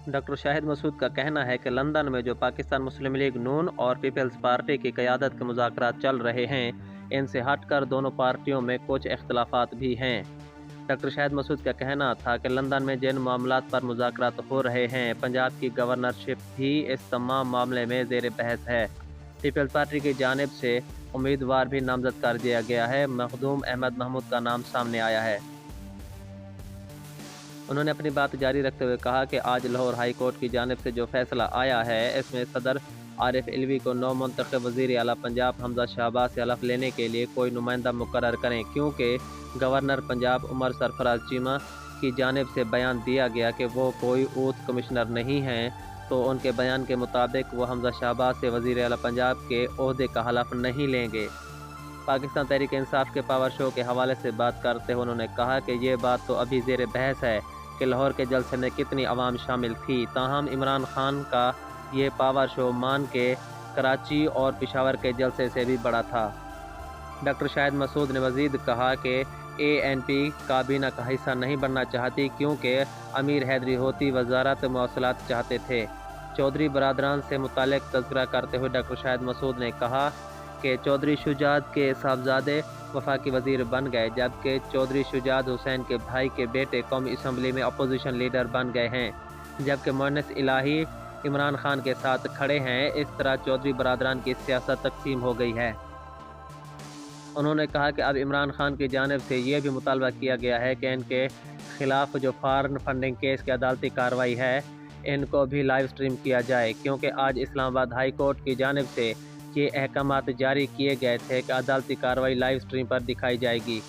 Doctor Shahid Masood का कहना है कि लंदन में जो पाकिस्तान मुस्लिम लीग नून और पीपल्स पार्टी की क़यादत के मुज़ाकरात चल रहे हैं, इनसे हटकर दोनों पार्टियों में कुछ इख्तलाफात भी हैं। डॉक्टर शाहिद मसूद का कहना था कि लंदन में जिन मामलात पर मुज़ाकरात हो रहे हैं, पंजाब की गवर्नरशिप भी इस तमाम मामले में ज़ेर बहस है। पीपल्स पार्टी की जानिब से उम्मीदवार भी नामजद कर दिया गया है। मखदूम अहमद महमूद का नाम सामने आया है। उन्होंने अपनी बात जारी रखते हुए कहा कि आज लाहौर हाई कोर्ट की जानिब से जो फैसला आया है, इसमें सदर आरिफ इल्वी को नौमुंतखब वज़ीर आला पंजाब हमजा शहबाज से हलफ लेने के लिए कोई नुमाइंदा मुकर्रर करें, क्योंकि गवर्नर पंजाब उमर सरफराज चीमा की जानिब से बयान दिया गया कि वो कोई ऊथ कमिश्नर नहीं हैं, तो उनके बयान के मुताबिक वो हमजा शहबाज से वज़ीर आला पंजाब के ओहदे का हलफ नहीं लेंगे। पाकिस्तान तहरीक इंसाफ के पावर शो के हवाले से बात करते हुए उन्होंने कहा कि ये बात तो अभी ज़ेर बहस है कि लाहौर के जलसे में कितनी आवाम शामिल थी, ताहम इमरान खान का ये पावर शो मान के कराची और पेशावर के जलसे से भी बड़ा था। डॉक्टर शाहिद मसूद ने मज़ीद कहा कि ANP काबीना का हिस्सा नहीं बनना चाहती, क्योंकि अमीर हैदरी होती वजारत मौसलात चाहते थे। चौधरी बरादरान से मुतालिक तज़किरा करते हुए डॉक्टर शाहिद मसूद ने कहा कि चौधरी शुजात के साहबजादे वफाकी वज़ीर बन गए, जबकि चौधरी शुजात हुसैन के भाई के बेटे कौमी असम्बली में अपोजिशन लीडर बन गए हैं, जबकि मुअन्निस इलाही इमरान खान के साथ खड़े हैं। इस तरह चौधरी बरादरान की सियासत तकसीम हो गई है। उन्होंने कहा कि अब इमरान खान की जानिब से ये भी मुतालबा किया गया है कि इनके खिलाफ जो फॉरेन फंडिंग केस की अदालती कार्रवाई है, इनको भी लाइव स्ट्रीम किया जाए, क्योंकि आज इस्लामाबाद हाई कोर्ट की जानिब से ये अहकामात जारी किए गए थे कि अदालती कार्रवाई लाइव स्ट्रीम पर दिखाई जाएगी।